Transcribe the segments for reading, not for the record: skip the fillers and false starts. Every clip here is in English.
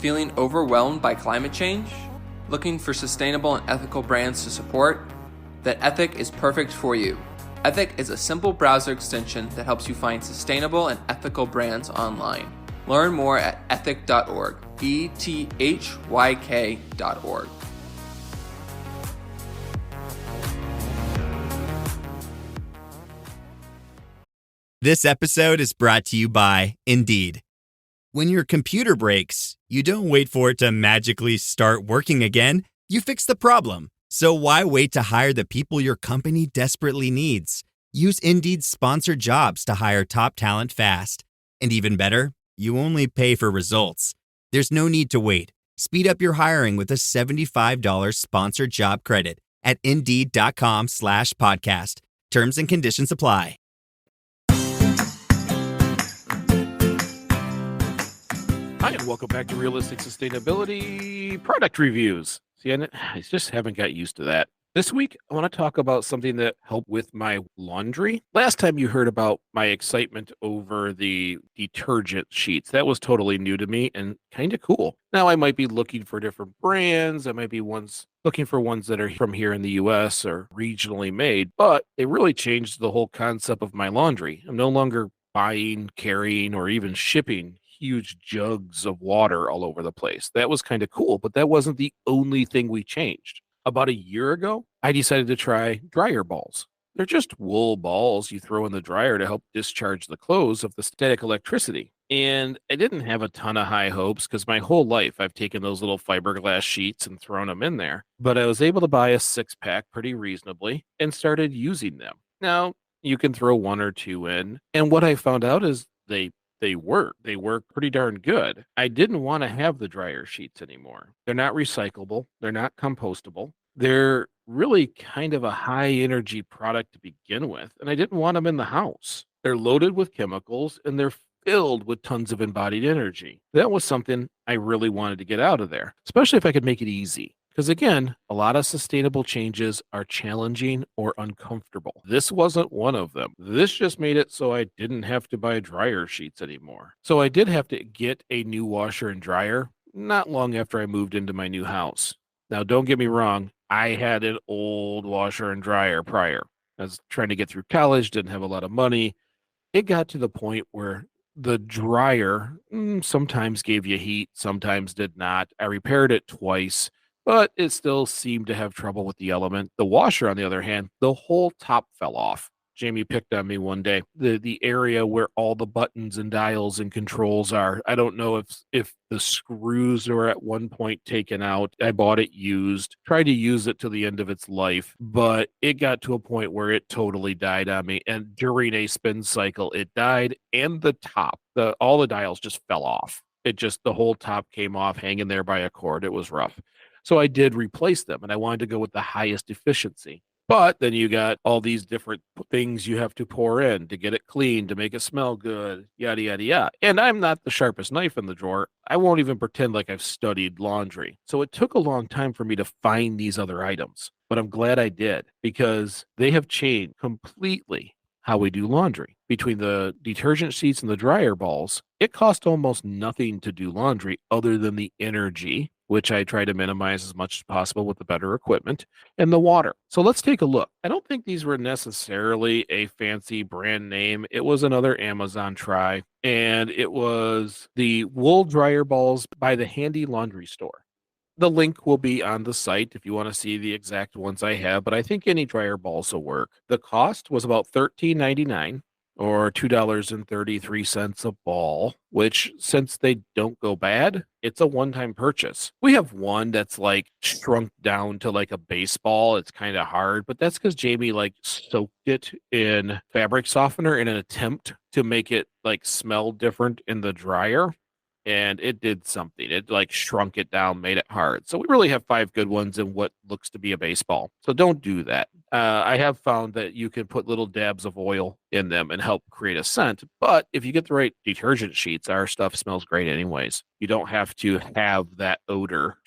Feeling overwhelmed by climate change? Looking for sustainable and ethical brands to support? Then Ethic is perfect for you. Ethic is a simple browser extension that helps you find sustainable and ethical brands online. Learn more at ethyk.org, ethyk.org. This episode is brought to you by Indeed. When your computer breaks, you don't wait for it to magically start working again. You fix the problem. So why wait to hire the people your company desperately needs? Use Indeed's sponsored jobs to hire top talent fast. And even better, you only pay for results. There's no need to wait. Speed up your hiring with a $75 sponsored job credit at Indeed.com/podcast. Terms and conditions apply. Hi, and welcome back to Realistic Sustainability Product Reviews. See, I just haven't got used to that. This week, I want to talk about something that helped with my laundry. Last time you heard about my excitement over the detergent sheets. That was totally new to me and kind of cool. Now, I might be looking for different brands. I might be looking for ones that are from here in the US or regionally made, but they really changed the whole concept of my laundry. I'm no longer buying, carrying, or even shipping huge jugs of water all over the place. That was kind of cool, but that wasn't the only thing we changed. About a year ago, I decided to try dryer balls. They're just wool balls you throw in the dryer to help discharge the clothes of the static electricity. And I didn't have a ton of high hopes because my whole life I've taken those little fiberglass sheets and thrown them in there. But I was able to buy a 6-pack pretty reasonably and started using them. Now, you can throw one or two in. And what I found out is they work. They work pretty darn good. I didn't want to have the dryer sheets anymore. They're not recyclable. They're not compostable. They're really kind of a high energy product to begin with, and I didn't want them in the house. They're loaded with chemicals and they're filled with tons of embodied energy. That was something I really wanted to get out of there, especially if I could make it easy. Because again, a lot of sustainable changes are challenging or uncomfortable. This wasn't one of them. This just made it so I didn't have to buy dryer sheets anymore. So I did have to get a new washer and dryer not long after I moved into my new house. Now, don't get me wrong. I had an old washer and dryer prior. I was trying to get through college, didn't have a lot of money. It got to the point where the dryer sometimes gave you heat, sometimes did not. I repaired it twice, but it still seemed to have trouble with the element. The washer, on the other hand, the whole top fell off. Jamie picked on me one day. The area where all the buttons and dials and controls are. I don't know if the screws were at one point taken out. I bought it used, tried to use it to the end of its life, but it got to a point where it totally died on me. And during a spin cycle, it died, and the top, all the dials just fell off. The whole top came off, hanging there by a cord. It was rough. So I did replace them, and I wanted to go with the highest efficiency. But then you got all these different things you have to pour in to get it clean, to make it smell good, yada, yada, yada. And I'm not the sharpest knife in the drawer. I won't even pretend like I've studied laundry. So it took a long time for me to find these other items. But I'm glad I did, because they have changed completely how we do laundry. Between the detergent sheets and the dryer balls, it cost almost nothing to do laundry other than the energy, which I try to minimize as much as possible with the better equipment, and the water. So let's take a look. I don't think these were necessarily a fancy brand name. It was another Amazon try, and it was the wool dryer balls by the Handy Laundry Store. The link will be on the site if you want to see the exact ones I have, but I think any dryer balls will work. The cost was about $13.99. Or $2.33 a ball, which, since they don't go bad, it's a one-time purchase. We have one that's like shrunk down to like a baseball. It's kind of hard, but that's because Jamie soaked it in fabric softener in an attempt to make it smell different in the dryer. And it did something. It shrunk it down, made it hard. So we really have 5 good ones in what looks to be a baseball. So don't do that. I have found that you can put little dabs of oil in them and help create a scent. But if you get the right detergent sheets, our stuff smells great anyways. You don't have to have that odor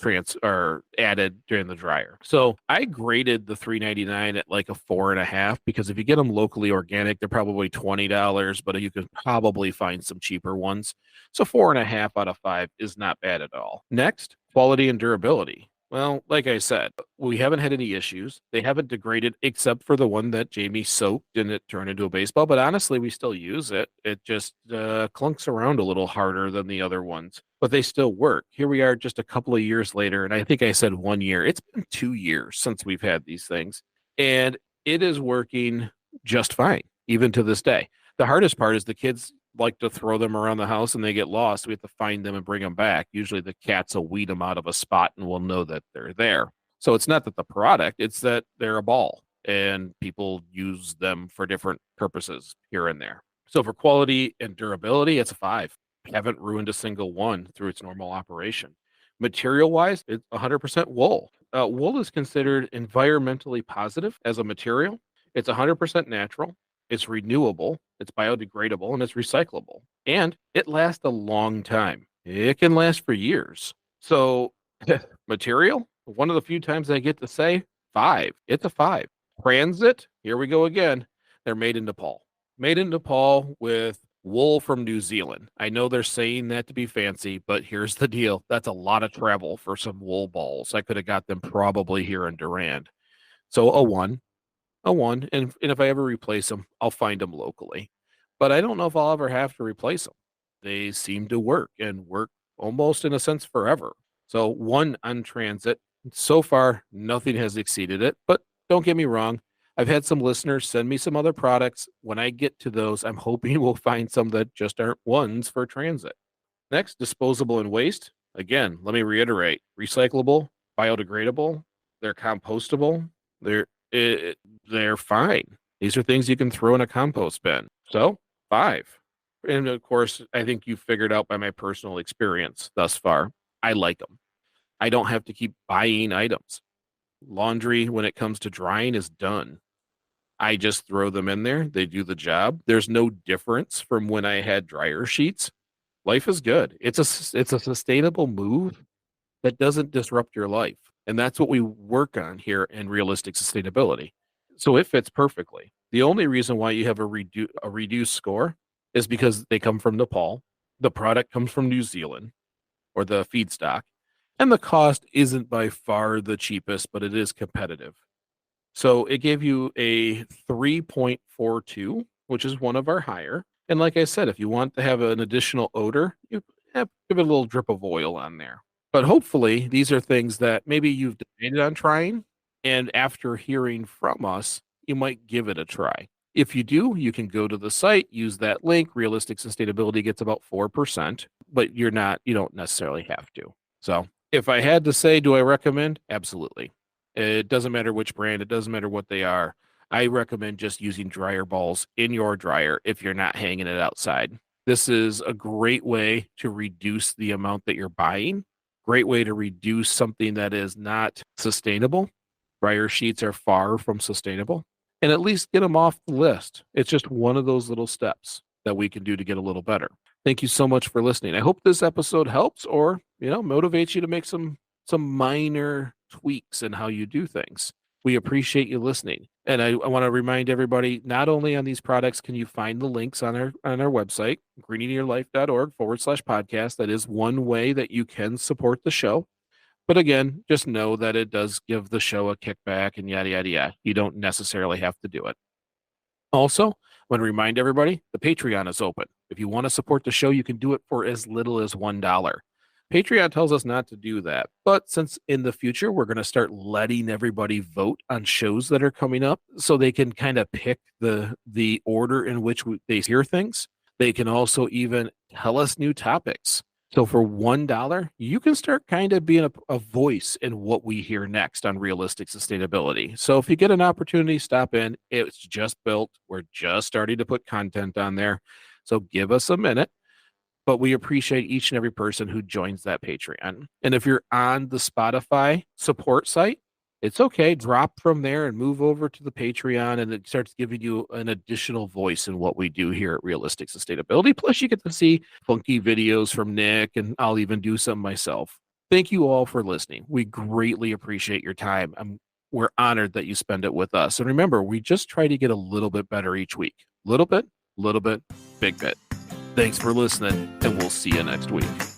or added during the dryer. So I graded the $3.99 at like a 4.5 because if you get them locally organic, they're probably $20, but you can probably find some cheaper ones. So 4.5 out of 5 is not bad at all. Next, quality and durability. Well, like I said, we haven't had any issues. They haven't degraded except for the one that Jamie soaked and it turned into a baseball. But honestly, we still use it. It just clunks around a little harder than the other ones, but they still work. Here we are just a couple of years later. And I think I said 1 year. It's been 2 years since we've had these things. And it is working just fine, even to this day. The hardest part is the kids like to throw them around the house and they get lost. We have to find them and bring them back. Usually the cats will weed them out of a spot and we'll know that they're there. So it's not that the product, it's that they're a ball and people use them for different purposes here and there. So for quality and durability, it's a 5. Haven't ruined a single one through its normal operation. Material wise, it's 100% wool. Wool is considered environmentally positive as a material. It's 100% natural. It's renewable, it's biodegradable, and it's recyclable. And it lasts a long time. It can last for years. So, material, one of the few times I get to say 5. It's a 5. Transit, here we go again. They're made in Nepal. Made in Nepal with wool from New Zealand. I know they're saying that to be fancy, but here's the deal. That's a lot of travel for some wool balls. I could have got them probably here in Durand. So, a 1. And if I ever replace them, I'll find them locally. But I don't know if I'll ever have to replace them. They seem to work and work almost in a sense forever. So 1 on transit. So far, nothing has exceeded it. But don't get me wrong. I've had some listeners send me some other products. When I get to those, I'm hoping we'll find some that just aren't ones for transit. Next, disposable and waste. Again, let me reiterate, recyclable, biodegradable, they're compostable, they're they're fine. These are things you can throw in a compost bin. So 5. And of course, I think you figured out by my personal experience thus far, I like them. I don't have to keep buying items. Laundry, when it comes to drying, is done. I just throw them in there. They do the job. There's no difference from when I had dryer sheets. Life is good. It's a sustainable move that doesn't disrupt your life. And that's what we work on here in realistic sustainability. So it fits perfectly. The only reason why you have a reduced score is because they come from Nepal. The product comes from New Zealand or the feedstock. And the cost isn't by far the cheapest, but it is competitive. So it gave you a 3.42, which is one of our higher. And like I said, if you want to have an additional odor, you give it a little drip of oil on there. But hopefully, these are things that maybe you've debated on trying. And after hearing from us, you might give it a try. If you do, you can go to the site, use that link. Realistic Sustainability gets about 4%, but you don't necessarily have to. So if I had to say, do I recommend? Absolutely. It doesn't matter which brand, it doesn't matter what they are. I recommend just using dryer balls in your dryer if you're not hanging it outside. This is a great way to reduce the amount that you're buying. Great way to reduce something that is not sustainable. Dryer sheets are far from sustainable. And at least get them off the list. It's just one of those little steps that we can do to get a little better. Thank you so much for listening. I hope this episode helps or, motivates you to make some minor tweaks in how you do things. We appreciate you listening. And I want to remind everybody, not only on these products can you find the links on our website, greeningyourlife.org/podcast. That is one way that you can support the show. But again, just know that it does give the show a kickback and yada, yada, yada. You don't necessarily have to do it. Also, I want to remind everybody, the Patreon is open. If you want to support the show, you can do it for as little as $1. Patreon tells us not to do that. But since in the future, we're going to start letting everybody vote on shows that are coming up so they can kind of pick the order in which they hear things. They can also even tell us new topics. So for $1, you can start kind of being a voice in what we hear next on realistic sustainability. So if you get an opportunity, stop in. It's just built. We're just starting to put content on there. So give us a minute. But we appreciate each and every person who joins that Patreon. And if you're on the Spotify support site, it's okay. Drop from there and move over to the Patreon, and it starts giving you an additional voice in what we do here at Realistic Sustainability. Plus, you get to see funky videos from Nick, and I'll even do some myself. Thank you all for listening. We greatly appreciate your time. We're honored that you spend it with us. And remember, we just try to get a little bit better each week. Little bit, big bit. Thanks for listening, and we'll see you next week.